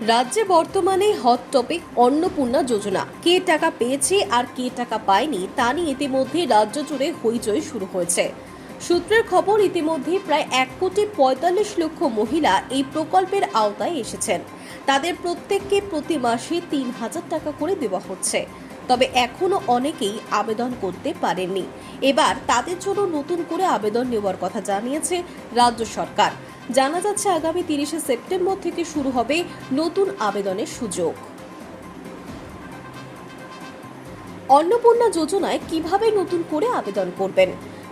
রাজ্যে বর্তমানে hot topic Annapurna যোজনা। কে টাকা পেয়েছে আর কে টাকা পায়নি তা নিয়ে ইতিমধ্যে রাজ্য জুড়ে হইচই শুরু হয়েছে। সূত্রের খবর, ইতিমধ্যে প্রায় 1,45,00,000 মহিলা এই প্রকল্পের আওতায় এসেছেন। তাদের প্রত্যেককে প্রতি মাসে 3,000 টাকা করে দেওয়া হচ্ছে। তবে এখনো অনেকেই আবেদন করতে পারেননি। এবার তাদের জন্য নতুন করে আবেদন নেওয়ার কথা জানিয়েছে রাজ্য সরকার। জানা যাচ্ছে আগামী 30শে সেপ্টেম্বর থেকে শুরু হবে নতুন আবেদনের সুযোগ। অন্নপূর্ণা যোজনায় কিভাবে নতুন করে আবেদন করবেন?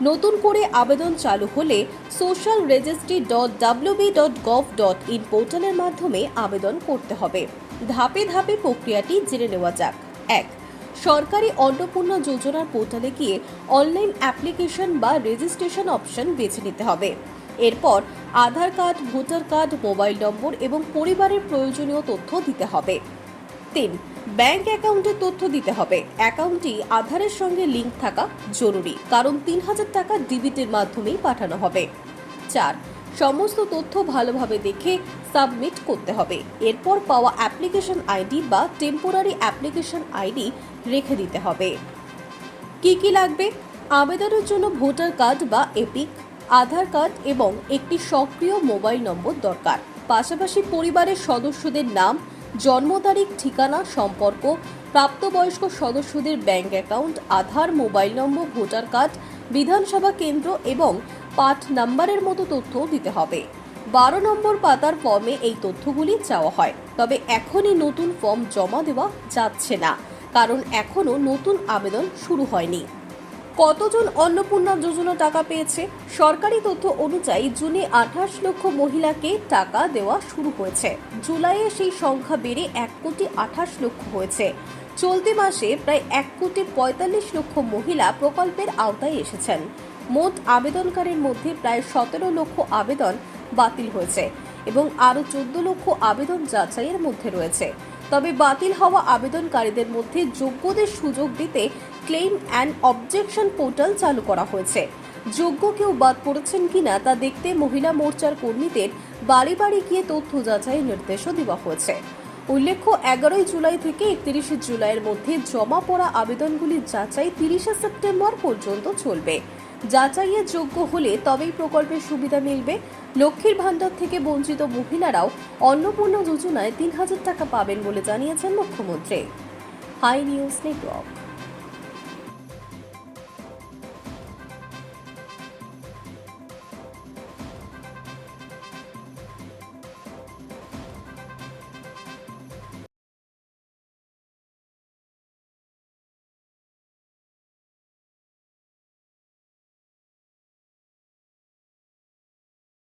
নতুন করে আবেদন চালু হলে socialregistry.wb.gov.in পোর্টালের মাধ্যমে আবেদন করতে হবে। ধাপে ধাপে প্রক্রিয়াটি জেনে নেওয়া যাক। 1. সরকারি অন্নপূর্ণা যোজনার পোর্টালে গিয়ে অনলাইন অ্যাপ্লিকেশন বা রেজিস্ট্রেশন অপশন বেছে নিতে হবে। এরপর Aadhaar card, voter card, mobile number এবং পরিবারের প্রয়োজনীয় তথ্য দিতে হবে। 3. ব্যাংক অ্যাকাউন্টের তথ্য দিতে হবে। অ্যাকাউন্টটি আধারের সঙ্গে লিংক থাকা জরুরি, কারণ 3,000 টাকা ডিবিটের মাধ্যমেই পাঠানো হবে। 4. সমস্ত তথ্য ভালোভাবে দেখে সাবমিট করতে হবে। এরপর পাওয়া অ্যাপ্লিকেশন আইডি বা টেম্পোরারি অ্যাপ্লিকেশন আইডি রেখে দিতে হবে। কি লাগবে? আবেদনের জন্য ভোটার কার্ড বা এপিক, আধার কার্ড এবং একটি সক্রিয় মোবাইল নম্বর দরকার। পাশাপাশি পরিবারের সদস্যদের নাম, জন্ম তারিখ, ঠিকানা, সম্পর্ক, প্রাপ্তবয়স্ক সদস্যদের ব্যাংক অ্যাকাউন্ট, আধার, মোবাইল নম্বর, ভোটার কার্ড, বিধানসভা কেন্দ্র এবং পার্ট নাম্বারের মতো তথ্য দিতে হবে। 12 নম্বর পাতার ফর্মে এই তথ্যগুলি চাওয়া হয়। তবে এখনই নতুন ফর্ম জমা দেওয়া যাচ্ছে না, কারণ এখনো নতুন আবেদন শুরু হয়নি। কতজন অন্নপূর্ণা যোজনা টাকা পেয়েছে? সরকারি তথ্য অনুযায়ী জুনে 28 লক্ষ মহিলাকে টাকা দেওয়া শুরু হয়েছে। জুলাইয়ে সেই সংখ্যা বেড়ে 1,28,00,000 হয়েছে। চলতি মাসে প্রায় 1,45,00,000 মহিলা প্রকল্পের আওতায় এসেছেন। মোট আবেদনকারীর মধ্যে প্রায় 17 লক্ষ আবেদন বাতিল হয়েছে এবং আরও 14 লক্ষ আবেদন যাচাইয়ের মধ্যে রয়েছে। তবে বাতিল হওয়া আবেদনকারীদের মধ্যে যোগ্যদের সুযোগ দিতে ক্লেইম অ্যান্ড অবজেকশন পোর্টাল চালু করা হয়েছে। যোগ্য কেউ বাদ পড়েছেন কিনা তা দেখতে মহিলা মোর্চার কর্মীদের বাড়ি বাড়ি গিয়ে তথ্য যাচাইয়ের নির্দেশও দেওয়া হয়েছে। উল্লেখ্য, 11 জুলাই থেকে 31 জুলাইয়ের মধ্যে জমা পড়া আবেদনগুলির যাচাই 30শে সেপ্টেম্বর পর্যন্ত চলবে। যাচাইয়ে যোগ্য হলে তবেই প্রকল্পের সুবিধা মিলবে। লক্ষ্মীর ভাণ্ডার থেকে বঞ্চিত মহিলারাও অন্নপূর্ণা যোজনায় 3,000 টাকা পাবেন বলে জানিয়েছেন মুখ্যমন্ত্রী। Hi news network.